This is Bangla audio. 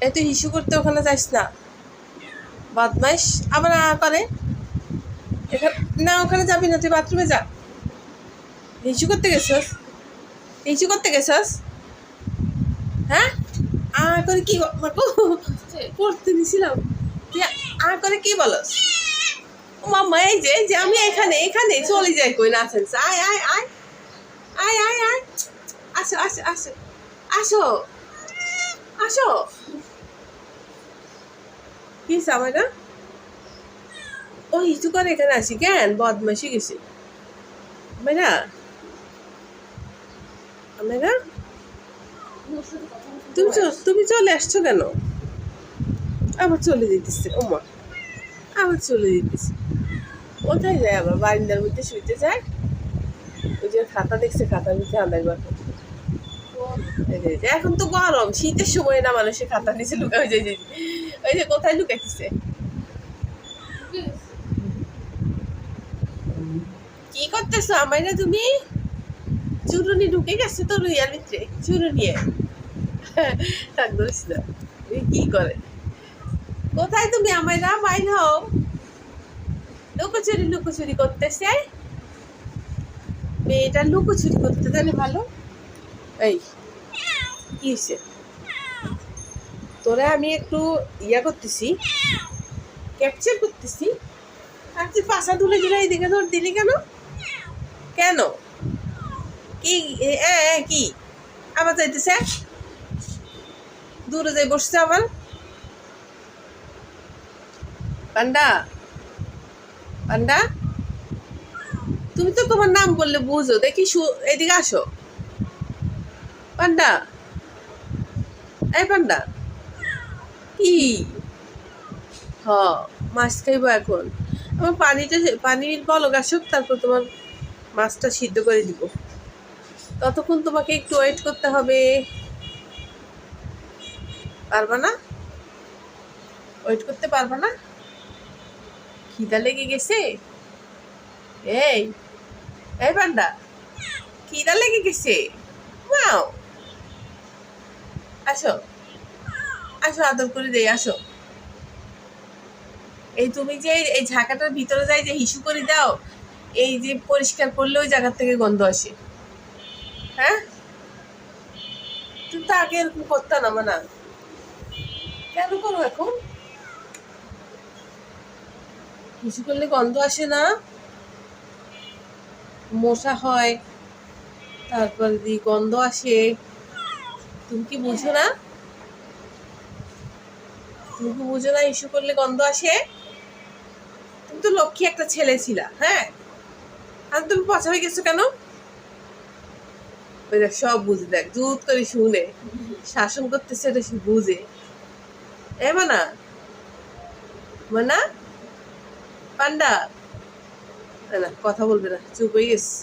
এই তুই হিসু করতে ওখানে যাস না, বদমাইশ। আবার করে এখানে না, ওখানে যাবি না, তুই বাথরুমে যা। হিসু করতে গেছস? হিসু করতে গেছস? হ্যাঁ, করে কি পড়তে দিছিলাম, তুই করে কি বলস? ও মাম্মা, এই যে আমি এখানে এখানে চলে যাই, কই না আছেন? আয় আয় আয় আয় আয় আয়, আসো আসো আসো আসো আসো। কি আমার না, ও হিচু করে এখানে আসি কেন? বদমাসি গেছি মেয়েরা, মেয়েরা তুমি চলে আসছো কেন? আবার চলে যেতেছে, ওমা আবার চলে যেতেছে। কোথায় যায়? আবার বারিন্দার মধ্যে শুইতে যায়। ওই যে খাতা দেখছে, খাতার নিচে আন্দাজ বাটো। এখন তো গরম, শীতের সময় না মানুষের খাতার নিচে লুকা হয়ে যায়। ওই যে কোথায় লুকাইতেছে? কি করতেছো আমায় না তুমি? চুরুনি ঢুকে গেছে তোর ইয়ার ভিতরে, চুরুনি থাক ধরিস না। কি করে? কোথায় তুমি আমায় না? বাইর হও। লুকোচুরি লুকোচুরি করতেছে মেয়েটা, লুকোচুরি করতে জানে ভালো। এই কি হয়েছে? তোরা আমি একটু ইয়া করতেছি, ক্যাপচার করতেছি, আর তুই পাশা তুলে দিলে এইদিকে ধর দিলি কেন? কেন কি কি আবার যাইতেছে? দূরে যাই বসছে আবার। পান্ডা, পান্ডা, তুমি তো তোমার নাম বললে বুঝো, দেখি এদিকে আসো। পান্ডা, এই পান্ডা, কি? হ, মাছ খাইবো এখন। আমার পানির বলক আসুক, তারপর তোমার মাছটা সিদ্ধ করে দিব। ততক্ষণ তোমাকে একটু ওয়েট করতে হবে। পারবা না? ওয়েট করতে পারবা না? খিদা লেগে গেছে? এই এই পান্ডা, খিদা লেগে গেছে? নাও, আসো আসো, আদর করে দেই, আসো। এই তুমি যে এই ঝাঁকাটার ভিতরে যাই যে হিসু করে দাও, এই যে পরিষ্কার করলে ওই জায়গার থেকে গন্ধ আসে। হ্যাঁ, তুমি তো আগে এরকম করতে না, মানা কেন করো এখন? হিসু করলে গন্ধ আসে না, মশা হয়, তারপর গন্ধ আসে। তুমি কি বুঝো না? তুমি কি বুঝো না হিসু করলে গন্ধ আসে? তুমি তো লক্ষ্মী একটা ছেলে ছিলা, হ্যাঁ, আর তুমি পচা হয়ে গেছো কেন? ওই দেখ, সব বুঝে, দেখ জুত করে শুনে শাসন করতেছে, এটা সে বুঝে। এ মানা, মানা, পান্ডা, না কথা বলবে না, চুপ হয়ে গেছে।